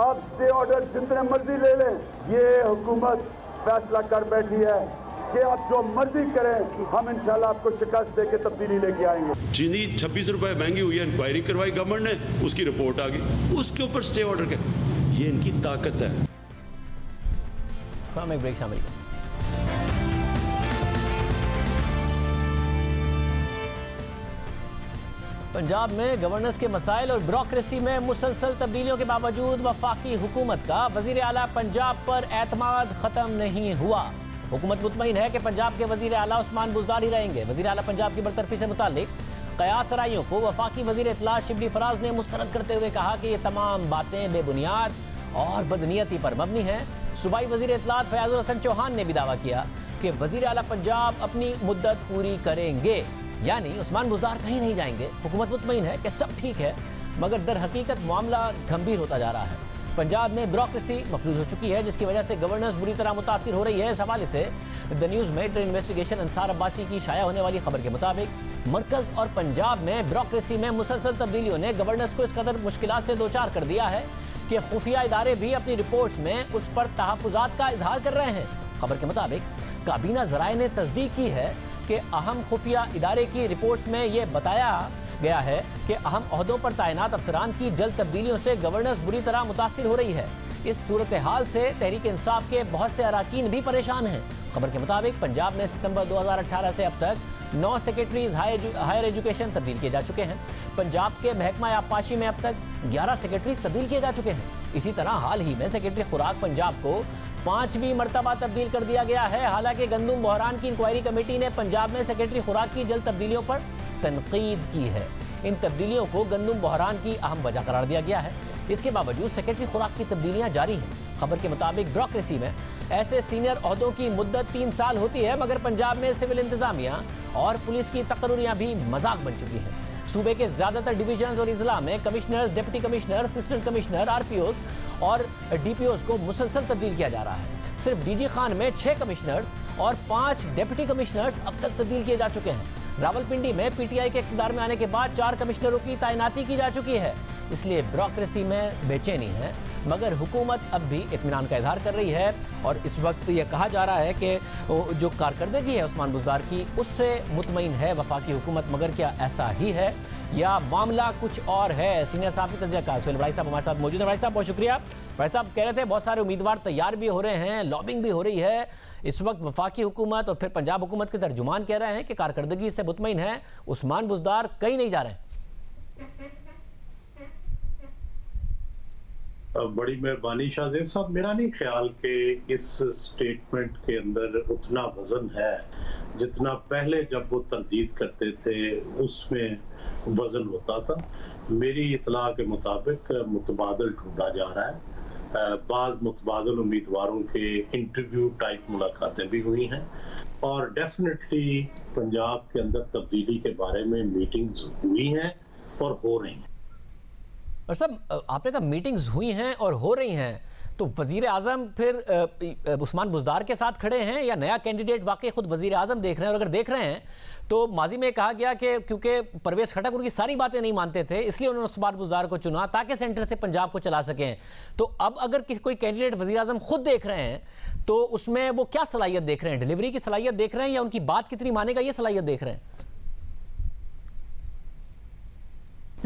आप स्टे ऑर्डर जितने मर्जी ले लें, ये हुकूमत फैसला कर बैठी है कि आप जो मर्जी करें, हम इंशाल्लाह आपको शिकस्त दे के तब्दीली लेके आएंगे। चीनी 26 रुपए महंगी हुई है, इंक्वायरी करवाई गवर्नमेंट ने, उसकी रिपोर्ट आ गई, उसके ऊपर स्टे ऑर्डर का, ये इनकी ताकत है। हम एक ब्रेक शामिल करें। पंजाब में गवर्नेंस के मसाइल और ब्यूरोक्रेसी में मुसलसल तब्दीलियों के बावजूद वफाकी हुकूमत का वजीर आला पंजाब पर एतमाद खत्म नहीं हुआ। हुकूमत मुतमईन है कि पंजाब के वजीर आला उस्मान बुज़दार ही रहेंगे। वजीर आला पंजाब की बरतरफी से मुतालिक कयास राइयों को वफाकी वजीर इत्तला शिबली फराज ने मुस्तरद करते हुए कहा कि ये तमाम बातें बेबुनियाद और बदनीयती पर मबनी हैं। सूबाई वजीर इत्तलात फयाजुल हसन चौहान ने भी दावा किया कि वजीर आला पंजाब अपनी मुद्दत पूरी करेंगे, यानी उस्मान बुज़दार कहीं नहीं जाएंगे। हुकूमत मुतमईन है कि सब ठीक है, मगर दर हकीकत मामला गंभीर होता जा रहा है। पंजाब में ब्यूरोक्रेसी मफलूज हो चुकी है, जिसकी वजह से गवर्नेंस बुरी तरह मुतासिर हो रही है। इस हवाले से द न्यूज़ में इन्वेस्टिगेशन अंसार अब्बासी की शाया होने वाली खबर के मुताबिक मरकज और पंजाब में ब्यूरोक्रेसी में मुसलसल तब्दीलियों ने गवर्नेंस को इस कदर मुश्किलात से दो चार कर दिया है कि खुफिया इदारे भी अपनी रिपोर्ट्स में उस पर तहफ़्फ़ुज़ात का इजहार कर रहे हैं। खबर के मुताबिक काबीना ज़राए ने तस्दीक की है कि अहम खुफिया इदारे की रिपोर्ट्स में यह बताया गया है कि अहम ओहदों पर तैनात अफसरान की जल्द तब्दीलियों से गवर्नेंस बुरी तरह मुतासिर हो रही है। इस सूरत हाल से तहरीक इंसाफ के बहुत से अराकीन भी परेशान हैं। खबर के मुताबिक पंजाब में सितंबर 2018 से अब तक 9 सेक्रेटरीज हायर एजुकेशन तब्दील किए जा चुके हैं। पंजाब के महकमा आबपाशी में अब तक 11 सेक्रेटरीज तब्दील किए जा चुके हैं। इसी तरह हाल ही में सेक्रेटरी खुराक पंजाब को 5वीं मरतबा तब्दील कर दिया गया है। हालांकि गंदुम बहरान की इंक्वायरी कमेटी ने पंजाब में सेक्रेटरी खुराक की जल्द तब्दीलियों पर तनकीद की है। इन तब्दीलियों को गंदुम बहरान की अहम वजह करार दिया गया है। इसके बावजूद सेक्रेटरी खुराक की तब्दीलियां जारी हैं। खबर के मुताबिक ब्यूरोक्रेसी में ऐसे सीनियर ओहदों की मुद्दत 3 साल होती है, मगर पंजाब में सिविल इंतजामिया और पुलिस की तकर्रियां भी मजाक बन चुकी हैं। सूबे के ज्यादातर डिवीजन और इजला में commissioners, deputy commissioner, assistant commissioner, RPOs और डीपीओज को मुसलसल तब्दील किया जा रहा है। सिर्फ डीजी खान में 6 कमिश्नर्स और 5 डिप्टी कमिश्नर्स अब तक तब्दील किए जा चुके हैं। रावलपिंडी में पीटीआई के इक़्तिदार में आने के बाद 4 कमिश्नरों की तैनाती की जा चुकी है। इसलिए ब्यूरोक्रेसी में बेचैनी है, मगर हुकूमत अब भी इत्मीनान का इजहार कर रही है। और इस वक्त यह कहा जा रहा है कि जो कारकर्दगी है उस्मान बुज़दार की, उससे मुतमईन है वफाकी हुकूमत। मगर क्या ऐसा ही है या मामला कुछ और है? सीनियर साहब की तज़किया सुहेल बड़ाई साहब हमारे साथ मौजूद है। बड़ाई साहब बहुत शुक्रिया। बड़ाई साहब कह रहे थे बहुत सारे उम्मीदवार तैयार भी हो रहे हैं, लॉबिंग भी हो रही है। इस वक्त वफाकी हुकूमत और फिर पंजाब हुकूमत के तर्जुमान कह रहे हैं कि कारकर्दगी से मुतमईन है, उस्मान बुज़दार कहीं नहीं जा रहे हैं। बड़ी मेहरबानी शाहजेब साहब। मेरा नहीं ख्याल कि इस स्टेटमेंट के अंदर उतना वजन है जितना पहले जब वो तरदीद करते थे उसमें वजन होता था। मेरी इतला के मुताबिक मुतबादल ढूंढा जा रहा है। बाज़ मुतबादल उम्मीदवारों के इंटरव्यू टाइप मुलाकातें भी हुई हैं और डेफिनेटली पंजाब के अंदर तब्दीली के बारे में मीटिंग्स हुई हैं और हो रही हैं। और सब आपने कहा मीटिंग्स हुई हैं और हो रही हैं, तो वजीर आजम फिर उस्मान बुज़दार के साथ खड़े हैं या नया कैंडिडेट वाकई खुद वजीर आजम देख रहे हैं? और अगर देख रहे हैं तो माजी में कहा गया कि क्योंकि परवेज़ खटक उनकी सारी बातें नहीं मानते थे, इसलिए उन्होंने उस्मान बुज़दार को चुना ताकि सेंटर से पंजाब को चला सकें। तो अब अगर कोई कैंडिडेट वजीर आजम खुद देख रहे हैं तो उसमें वो क्या सलाहियत देख रहे हैं? डिलीवरी की सलाहियत देख रहे हैं या उनकी बात कितनी मानेगा ये सलाहियत देख रहे हैं?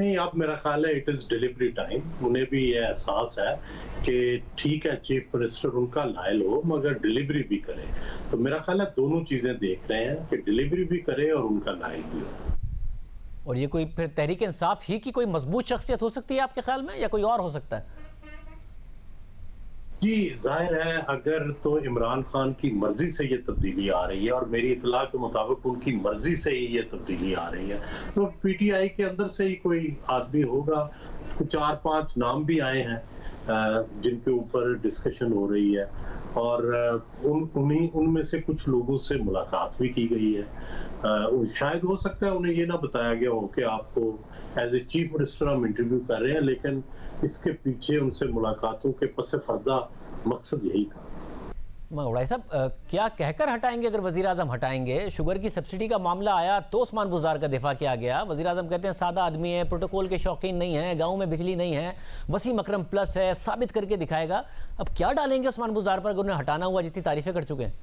नहीं, अब मेरा ख्याल है इट इज डिलीवरी टाइम। उन्हें भी ये एहसास है कि ठीक है चीफ मिनिस्टर उनका लायल हो मगर डिलीवरी भी करे। तो मेरा ख्याल है दोनों चीजें देख रहे हैं कि डिलीवरी भी करे और उनका लायल भी हो। और ये कोई फिर तहरीक इंसाफ ही की कोई मजबूत शख्सियत हो सकती है आपके ख्याल में, या कोई और हो सकता है? जी जाहिर है, अगर तो इमरान खान की मर्जी से ये तब्दीली आ रही है और मेरी इतला के मुताबिक उनकी मर्जी से ही ये तब्दीली आ रही है, तो पीटीआई के अंदर से ही कोई आदमी होगा। 4-5 नाम भी आए हैं जिनके ऊपर डिस्कशन हो रही है और उनमें से कुछ लोगों से मुलाकात भी की गई है। शायद हो सकता है उन्हें ये ना बताया गया हो कि आपको एज ए चीफ मिनिस्टर हम इंटरव्यू कर रहे हैं, लेकिन इसके पीछे उनसे मुलाकातों के पस पर्दा मकसद यही था। उड़ाई साहब, क्या कहकर हटाएंगे अगर वजीर आजम हटाएंगे? शुगर की सब्सिडी का मामला आया तो उस्मान बुज़दार का दिफा किया गया। वजीर आजम कहते हैं सादा आदमी है, प्रोटोकॉल के शौकीन नहीं है, गाँव में बिजली नहीं है, वसीम अकरम प्लस है, साबित करके दिखाएगा। अब क्या डालेंगे उस्मान बुज़दार पर अगर उन्हें हटाना हुआ, जितनी तारीफें कर चुके हैं?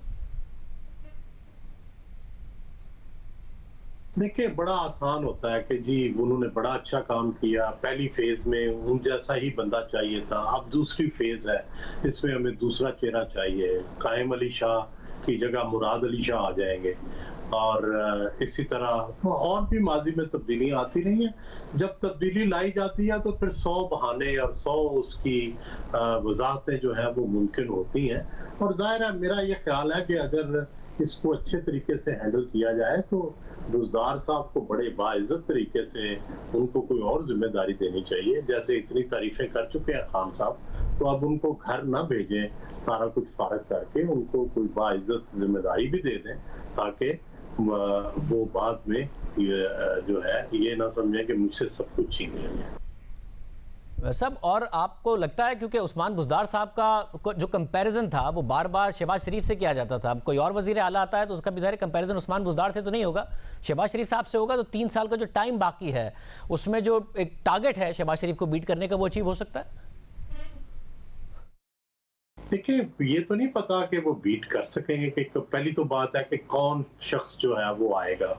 देखिए, बड़ा आसान होता है कि जी उन्होंने बड़ा अच्छा काम किया, पहली फेज में उन जैसा ही बंदा चाहिए था, अब दूसरी फेज है, इसमें हमें दूसरा चेहरा चाहिए, कायम अली शाह की जगह मुराद अली शाह आ जाएंगे। और इसी तरह और भी माजी में तब्दीलियां आती रही हैं। जब तब्दीली लाई जाती है तो फिर 100 बहाने और 100 उसकी वजाहतें जो है वो मुमकिन होती हैं। और जाहिर है मेरा ये ख्याल है कि अगर इसको अच्छे तरीके से हैंडल किया जाए तो बुज़दार साहब को बड़े बाइज्जत तरीके से उनको कोई और जिम्मेदारी देनी चाहिए। जैसे इतनी तारीफें कर चुके हैं खान साहब, तो अब उनको घर ना भेजें, सारा कुछ फारग करके उनको कोई बाइज्जत जिम्मेदारी भी दे दें, ताकि वो बाद में जो है ये ना समझें कि मुझसे सब कुछ छीन लिया। सब और आपको लगता है, क्योंकि उस्मान बुज़दार साहब का जो कंपैरिजन था वो बार बार शहबाज शरीफ से किया जाता था, अब कोई और वजीर आला आता है तो उसका भी ज़ाहिर कंपैरिजन उस्मान बुज़दार से तो नहीं होगा, शहबाज शरीफ साहब से होगा। तो 3 साल का जो टाइम बाकी है उसमें जो एक टारगेट है शहबाज शरीफ को बीट करने का, वो अचीव हो सकता है? देखिए, ये तो नहीं पता कि वो बीट कर सकेंगे। कि पहली तो बात है कि कौन शख्स जो है वो आएगा,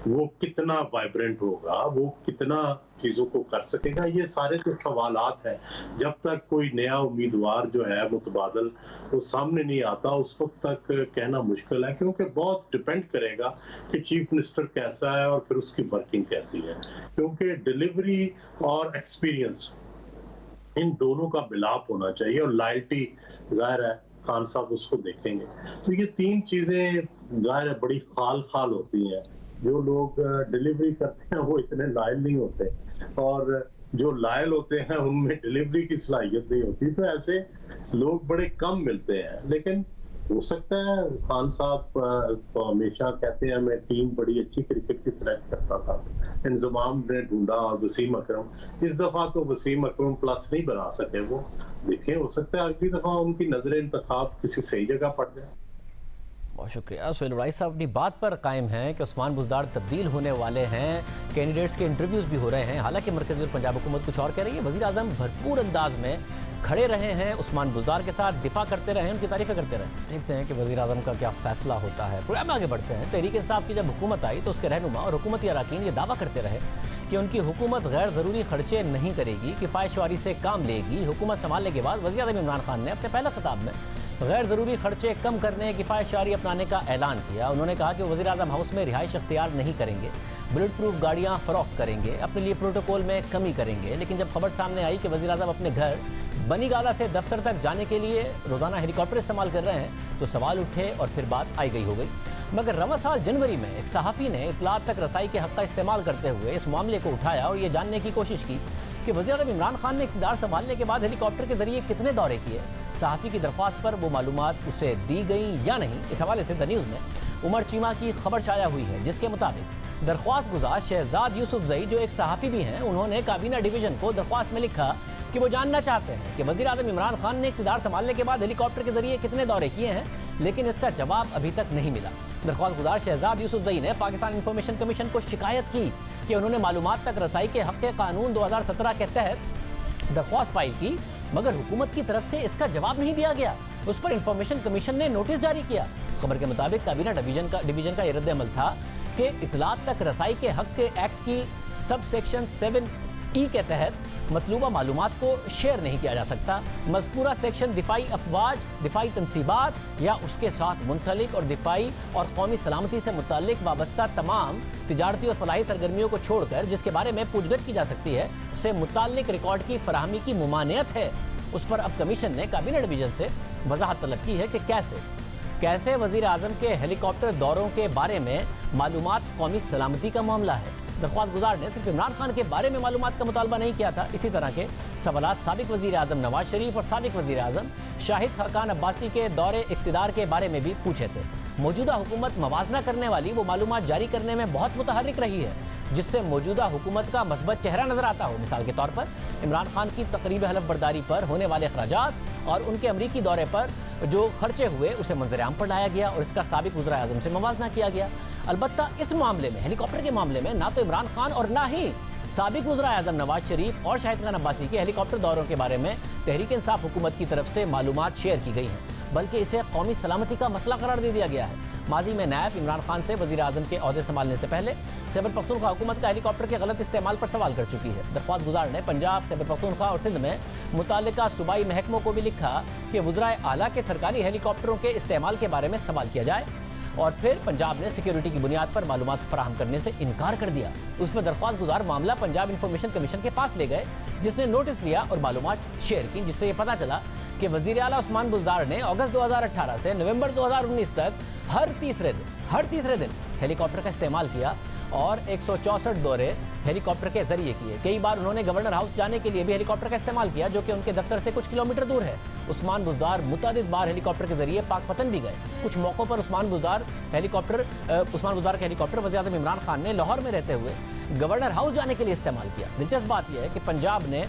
वो कितना वाइब्रेंट होगा, वो कितना चीजों को कर सकेगा, ये सारे तो सवालात हैं। जब तक कोई नया उम्मीदवार जो है मुतबादल वो सामने नहीं आता उस वक्त तक कहना मुश्किल है, क्योंकि बहुत डिपेंड करेगा कि चीफ मिनिस्टर कैसा है और फिर उसकी वर्किंग कैसी है। क्योंकि डिलीवरी और एक्सपीरियंस इन दोनों का मिलाप होना चाहिए और लॉयल्टी जाहिर है खान साहब उसको देखेंगे। तो ये 3 चीजें जाहिर है बड़ी खाल होती हैं। जो लोग डिलीवरी करते हैं वो इतने लायल नहीं होते और जो लायल होते हैं उनमें डिलीवरी की सलाहियत नहीं होती, तो ऐसे लोग बड़े कम मिलते हैं। लेकिन हो सकता है खान साहब तो हमेशा कहते हैं मैं टीम बड़ी अच्छी क्रिकेट की सिलेक्ट करता था, इंतजाम ने ढूंढा और वसीम अकरम, इस दफा तो वसीम अकरम प्लस नहीं बना सके वो। देखें, हो सकता है अगली दफा उनकी नजर इंतखाब किसी सही जगह पड़ जाए। बहुत शुक्रिया। सुहेल उड़ाई साहब अपनी बात पर कायम हैं कि उस्मान बुज़दार तब्दील होने वाले हैं, कैंडिडेट्स के इंटरव्यूज़ भी हो रहे हैं। हालांकि मरकज़ी और पंजाब हुकूमत कुछ और कह रही है। वज़ीर आज़म भरपूर अंदाज में खड़े रहे हैं, उस्मान बुज़दार के साथ दिफा करते रहे, उनकी तारीफें करते रहे। देखते हैं कि वज़ीर आज़म का क्या फैसला होता है। प्रोग्राम में आगे बढ़ते हैं। तहरीक इंसाफ की जब हुकूमत आई तो उसके रहनुमा और हुकूमती अरकान ये दावा करते रहे कि उनकी हुकूमत गैर ज़रूरी खर्चे नहीं करेगी, किफ़ायतशवारी से काम लेगी। हुकूमत संभालने के बाद वज़ीर आज़म इमरान खान ने अपने पहले खिताब में गैर ज़रूरी खर्चे कम करने, किफ़ायतशवारी अपनाने का ऐलान किया। उन्होंने कहा कि वज़ीर आज़म हाउस में रिहाइश अख्तियार नहीं करेंगे, बुलेट प्रूफ गाड़ियाँ फ़रोख्त करेंगे, अपने लिए प्रोटोकॉल में कमी करेंगे। लेकिन जब खबर सामने आई कि वज़ीर आज़म अपने घर बनीगाला से दफ्तर तक जाने के लिए रोज़ाना हेलीकॉप्टर इस्तेमाल कर रहे हैं तो सवाल उठे और फिर बात आई गई हो गई। मगर रवा साल जनवरी में एक सहाफ़ी ने इत्तलात तक रसाई के हक़ का इस्तेमाल करते हुए इस मामले को उठाया और ये जानने की कोशिश की कि वज़ीर आज़म इमरान खान ने इक़्तिदार संभालने के बाद हेलीकॉप्टर के जरिए कितने दौरे किए। सहाफ़ी की दरख्वास्त पर वो मालूमात उसे दी गई या नहीं, इस हवाले से द न्यूज़ में उमर चीमा की खबर छाया हुई है, जिसके मुताबिक दरख्वास्त गुजार शहजाद यूसुफजई जो एक सहाफ़ी भी हैं, उन्होंने काबीना डिवीज़न को दरख्वास्त में लिखा कि वो जानना चाहते हैं कि वज़ीर आज़म इमरान खान ने इक़्तिदार संभालने के बाद हेलीकॉप्टर के जरिए कितने दौरे किए हैं, लेकिन इसका जवाब अभी तक नहीं मिला। दरख्वास्त गुजार शहजाद यूसुफजई ने पाकिस्तान इंफॉर्मेशन कमीशन को शिकायत की कि उन्होंने मालूमात तक रसाई के हक़ कानून 2017 के तहत दरख्वास्त फाइल की, मगर हुकूमत की तरफ से इसका जवाब नहीं दिया गया। उस पर इंफॉर्मेशन कमीशन ने नोटिस जारी किया। खबर के मुताबिक काबीना डिवीज़न का ये रद्द अमल था कि इतलात तक रसाई के हक के एक्ट की सब सेक्शन 7E के तहत मतलूबा मालूमात को शेयर नहीं किया जा सकता। मज़कूरा सेक्शन दिफाई अफवाज, दिफाई तनसीबात या उसके साथ मुंसलिक और दिफाई और कौमी सलामती से मुताल्लिक वाबस्ता तमाम तिजारती और फलाही सरगर्मियों को छोड़कर जिसके बारे में पूछगछ की जा सकती है से मुताल्लिक रिकॉर्ड की फराहमी की मुमानियत है, उस पर अब कमीशन ने काबीना डिवीजन से वजाहत तलब की है कि कैसे वज़ीर आज़म के हेलीकॉप्टर दौरों के बारे में मालूमात कौमी सलामती का मामला है। दरख्वास्त गुजार ने सिर्फ इमरान खान के बारे में मालूमात का मुतालबा नहीं किया था, इसी तरह के सवालात साबिक वज़ीर आज़म नवाज शरीफ और साबिक वज़ीर आज़म शाहिद खाकान अब्बासी के दौरे इक़्तिदार के बारे में भी पूछे थे। मौजूदा हुकूमत मवाजना करने वाली वो मालूमात जारी करने में बहुत मुतहर्रिक रही है जिससे मौजूदा हुकूमत का मस्बत चेहरा नजर आता हो। मिसाल के तौर पर इमरान खान की तकरीब हलफ बर्दारी पर होने वाले अखराजात और उनके अमरीकी दौरे पर जो खर्चे हुए उसे मंजर-ए-आम पर लाया गया और इसका साबिक वज़ीर आज़म से मवाजना किया गया। अलबत्ता इस मामले में, हेलीकॉप्टर के मामले में, ना तो इमरान खान और ना ही साबिक वज़ीर आज़म नवाज शरीफ और शाहिद खान अब्बासी के हेलीकॉप्टर दौरों के बारे में तहरीक इंसाफ हुकूमत की तरफ से मालूमात शेयर की गई हैं, बल्कि इसे कौमी सलामती का मसला करार दे दिया गया है। माजी में नायब इमरान खान से वज़ीर आज़म के ओहदे संभालने से पहले खैबर पख्तूनख्वा हुकूमत का हेलीकॉप्टर के गलत इस्तेमाल पर सवाल कर चुकी है। दरख्वास्त गुजार ने पंजाब, खैबर पख्तूनख्वा और सिंध में मुतालिका सूबाई महकमों को भी लिखा कि वज़राए आला के सरकारी हेलीकॉप्टरों के इस्तेमाल के बारे में सवाल किया जाए और फिर पंजाब ने सिक्योरिटी की बुनियाद पर मालूमात फराहम करने से इनकार कर दिया। उस पर दरख्वास्त गुजार मामला पंजाब इंफॉर्मेशन कमीशन के पास ले गए जिसने नोटिस लिया और मालूमात शेयर की, जिससे ये पता चला कि वज़ीर आला उस्मान बुज़दार ने अगस्त 2018 से नवंबर 2019 तक हर तीसरे दिन हेलीकॉप्टर का इस्तेमाल किया और 164 दौरे हेलीकॉप्टर के जरिए किए। कई बार उन्होंने गवर्नर हाउस जाने के लिए भी हेलीकॉप्टर का इस्तेमाल किया जो कि उनके दफ्तर से कुछ किलोमीटर दूर है। उस्मान बुज़दार मुतअद्दिद बार हेलीकॉप्टर के जरिए पाकपतन भी गए। कुछ मौक़ों पर उस्मान बुज़दार के हेलीकॉप्टर वज़ीर आज़म इमरान खान ने लाहौर में रहते हुए गवर्नर हाउस जाने के लिए इस्तेमाल किया। दिलचस्प बात यह है कि पंजाब ने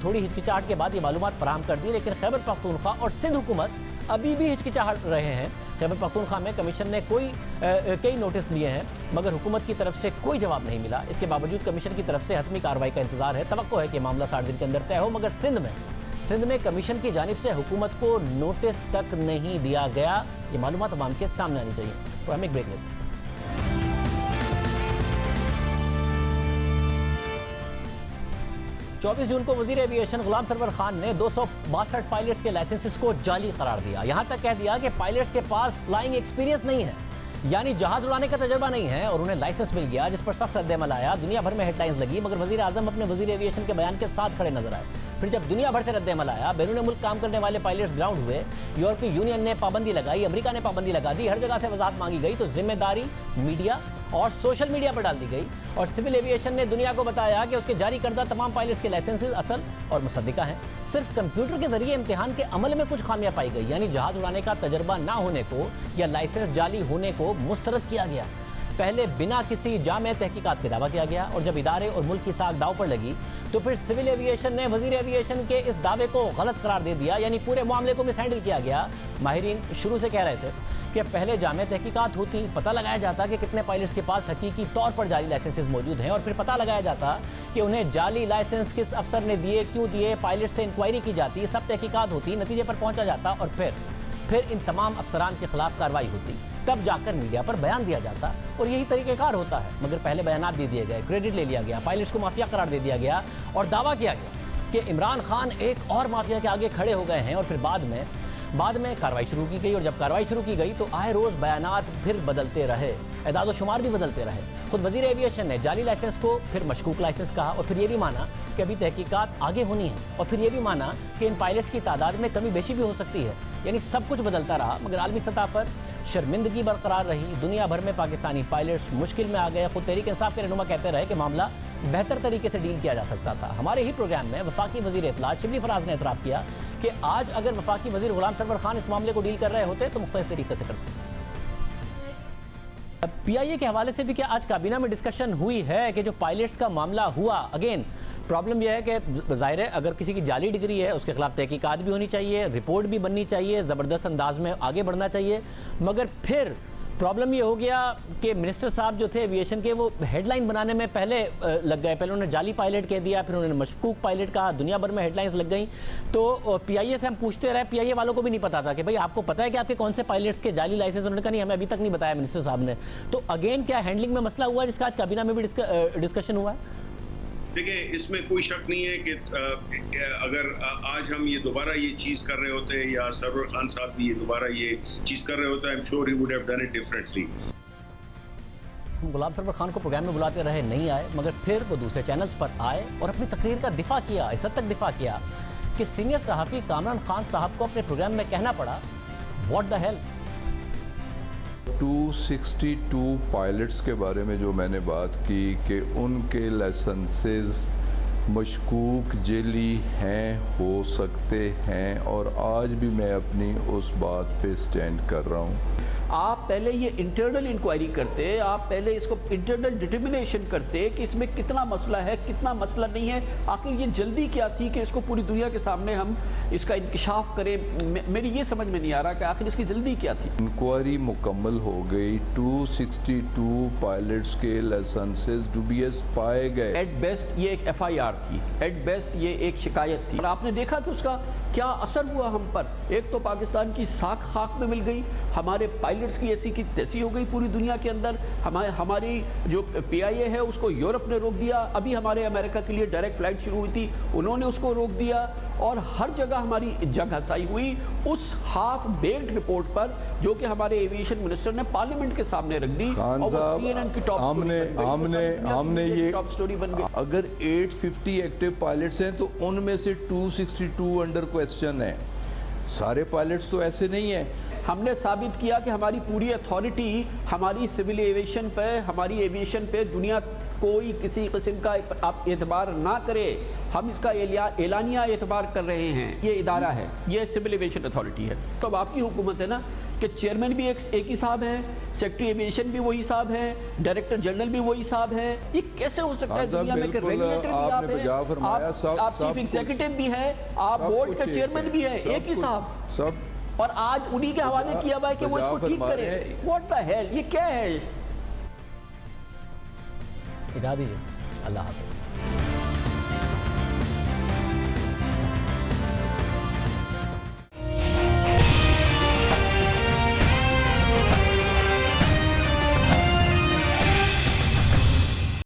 थोड़ी हिचकिचाहट के बाद ये मालूमात फराहम कर दी, लेकिन खैबर पख्तूनख्वा और सिंध हुकूमत अभी भी हिचकिचाहट रहे हैं। खैबर पख्तूनख्वा में कमीशन ने कई नोटिस लिए हैं मगर हुकूमत की तरफ से कोई जवाब नहीं मिला। इसके बावजूद कमीशन की तरफ से हतमी कार्रवाई का इंतजार है। तवक्को है कि मामला 60 दिन के अंदर तय हो, मगर सिंध में कमीशन की जानिब से हुकूमत को नोटिस तक नहीं दिया गया। ये मालूमात अवाम के सामने आनी चाहिए। तो हम एक ब्रेक लेते हैं। चौबीस जून को वज़ीर एविएशन गुलाम सरवर खान ने 262 पायलट्स के लाइसेंसेस को जाली करार दिया। यहाँ तक कह दिया कि पायलट्स के पास फ्लाइंग एक्सपीरियंस नहीं है, यानी जहाज उड़ाने का तजर्बा नहीं है और उन्हें लाइसेंस मिल गया, जिस पर सख्त रद्द-ए-अमल आया। दुनिया भर में हेडलाइंस लगी, मगर वज़ीर आज़म अपने वज़ीर एविएशन के बयान के साथ खड़े नजर आए। फिर जब दुनिया भर से रद्द-ए-अमल आया, बैरून मुल्क काम करने वाले पायलट्स ग्राउंड हुए, यूरोपीय यूनियन ने पाबंदी लगाई, अमेरिका ने पाबंदी लगा दी, हर जगह से वजाहत मांगी गई तो जिम्मेदारी मीडिया और सोशल मीडिया पर डाल दी गई और सिविल एविएशन ने दुनिया को बताया कि उसके जारी करदा तमाम पायलट्स के लाइसेंसेस असल और मुसद्दिका हैं। सिर्फ कंप्यूटर के जरिए इम्तिहान के अमल में कुछ खामियां पाई गई, यानी जहाज उड़ाने का तजर्बा ना होने को या लाइसेंस जाली होने को मुस्तरद किया गया। पहले बिना किसी जामे तहकीकात के दावा किया गया और जब इदारे और मुल्क की साख दाव पर लगी तो फिर सिविल एविएशन ने वज़ीर एविएशन के इस दावे को गलत करार दे दिया, यानी पूरे मामले को मिसहैंडल किया गया। माहिरीन शुरू से कह रहे थे कि पहले जामे तहकीकात होती, पता लगाया जाता कि कितने पायलट्स के पास हकीकी तौर पर जाली लाइसेंसेस मौजूद हैं और फिर पता लगाया जाता कि उन्हें जाली लाइसेंस किस अफसर ने दिए, क्यों दिए, पायलट से इंक्वायरी की जाती, सब तहकीकात होती, नतीजे पर पहुंचा जाता और फिर इन तमाम अफसरान के खिलाफ कार्रवाई होती, तब जाकर मीडिया पर बयान दिया जाता। और यही तरीक़ेकार होता है, मगर पहले बयानात दे दिए गए, क्रेडिट ले लिया गया, पायलट्स को माफिया करार दे दिया गया और दावा किया गया कि इमरान खान एक और माफिया के आगे खड़े हो गए हैं और फिर बाद में कार्रवाई शुरू की गई और जब कार्रवाई शुरू की गई तो आए रोज़ बयानात फिर बदलते रहे, एदाद व शुमार भी बदलते रहे। खुद वज़ीर एविएशन ने जाली लाइसेंस को फिर मशकूक लाइसेंस कहा और फिर ये भी माना कि अभी तहकीकात आगे होनी है और फिर ये भी माना कि इन पायलट्स की तादाद में कमी बेशी भी हो सकती है। यानी सब कुछ बदलता रहा, मगर आलमी सतह पर शर्मिंदगी बरकरार रही। दुनिया भर में पाकिस्तानी पायलट्स मुश्किल में आ गए। खुद तहरीक इंसाफ के रहनुमा कहते रहे कि मामला बेहतर तरीके से डील किया जा सकता था। हमारे ही प्रोग्राम में वफाकी वज़ीर इत्तलात शिबली फराज ने एतराफ़ किया कि आज अगर वफाकी वज़ीर गुलाम सरवर खान इस मामले को डील कर रहे होते तो मुख्तलिफ तरीके से करते। PIA के हवाले से भी क्या आज काबीना में डिस्कशन हुई है कि जो पायलट्स का मामला हुआ, अगेन प्रॉब्लम यह है कि ज़ाहिर है अगर किसी की जाली डिग्री है उसके खिलाफ तहकीकात भी होनी चाहिए, रिपोर्ट भी बननी चाहिए, ज़बरदस्त अंदाज में आगे बढ़ना चाहिए, मगर फिर प्रॉब्लम ये हो गया कि मिनिस्टर साहब जो थे एविएशन के, वो हेडलाइन बनाने में पहले लग गए। पहले उन्होंने जाली पायलट कह दिया, फिर उन्होंने मशकूक पायलट कहा, दुनिया भर में हेडलाइंस लग गई। तो पीआईए से हम पूछते रहे, पीआईए वालों को भी नहीं पता था कि भाई आपको पता है कि आपके कौन से पायलट्स के जाली लाइसेंस। उन्होंने कहा नहीं, हमें अभी तक नहीं बताया मिनिस्टर साहब ने। तो अगेन क्या हैंडलिंग में मसला हुआ जिसका आज काबीना में भी डिस्कशन हुआ है? देखिए, इसमें कोई शक नहीं है कि अगर आज हम ये दोबारा ये चीज़ कर रहे होते या सरवर खान साहब भी ये दोबारा ये चीज़ कर रहे होते, I am sure he would have done it differently. Gulab Sarwar Khan को प्रोग्राम में बुलाते रहे, नहीं आए, मगर फिर वो दूसरे चैनल्स पर आए और अपनी तकरीर का दिफा किया, इस हद तक दिफा किया कि सीनियर सहाफ़ी कामरान खान साहब को अपने प्रोग्राम में कहना पड़ा, व्हाट द हेल। 262 पायलट्स के बारे में जो मैंने बात की कि उनके लाइसेंसेस मशकूक जेली हैं, हो सकते हैं, और आज भी मैं अपनी उस बात पे स्टैंड कर रहा हूँ। आप पहले ये इंटरनल इंक्वायरी करते, आप पहले इसको इंटरनल डिटर्मिनेशन करते कि इसमें कितना मसला है, कितना मसला नहीं है। आखिर ये जल्दी क्या थी कि इसको पूरी दुनिया के सामने हम इसका इंकशाफ करें? मेरी ये समझ में नहीं आ रहा कि आखिर इसकी जल्दी क्या थी। इंक्वायरी मुकम्मल हो गई, 262 पायलट्स के लाइसेंसेस डुबियस पाए गए। एट बेस्ट ये एक FIR थी, एट बेस्ट ये एक शिकायत थी, और आपने देखा कि उसका क्या असर हुआ हम पर। एक तो पाकिस्तान की साख खाक में मिल गई, हमारे पायलट्स की ऐसी की तैसी हो गई पूरी दुनिया के अंदर। हमारी जो PIA है उसको यूरोप ने रोक दिया, अभी हमारे अमेरिका के लिए डायरेक्ट फ्लाइट शुरू हुई थी, उन्होंने उसको रोक दिया, और हर जगह हमारी जगह हसाई हुई उस हाफ बेक्ड रिपोर्ट पर जो कि हमारे एविएशन मिनिस्टर ने पार्लियामेंट के सामने रख दी। खान साहब, हमने ये टॉप स्टोरी बन गई। अगर 850 एक्टिव पायलट्स हैं तो उनमें से 262 अंडर क्वेश्चन है। सारे पायलट्स तो ऐसे नहीं है। हमने साबित किया कि हमारी पूरी अथॉरिटी हमारी सिविल एविएशन पे, हमारी एविएशन पे दुनिया कोई किसी किस्म का आप एतबार ना करे, हम इसका एलानिया एतबार कर रहे हैं। ये इदारा है, ये सिविल एविएशन अथॉरिटी है। तो अब आपकी हुकूमत है ना कि चेयरमैन भी एक ही साहब है, सेक्रेटरी एविएशन भी वही साहब है, डायरेक्टर जनरल भी वही साहब है। ये कैसे हो सकता है दुनिया में कि रेगुलेटर भी आप है, आप चीफ एग्जीक्यूटिव भी है, आप बोर्ड का चेयरमैन भी है, एक ही साहब सब, और आज उन्हीं के हवाले किया हुआ है कि वो इसको ठीक करे। व्हाट द हेल, ये क्या है? इजाज़त दीजिए, अल्लाह हाफ़िज़।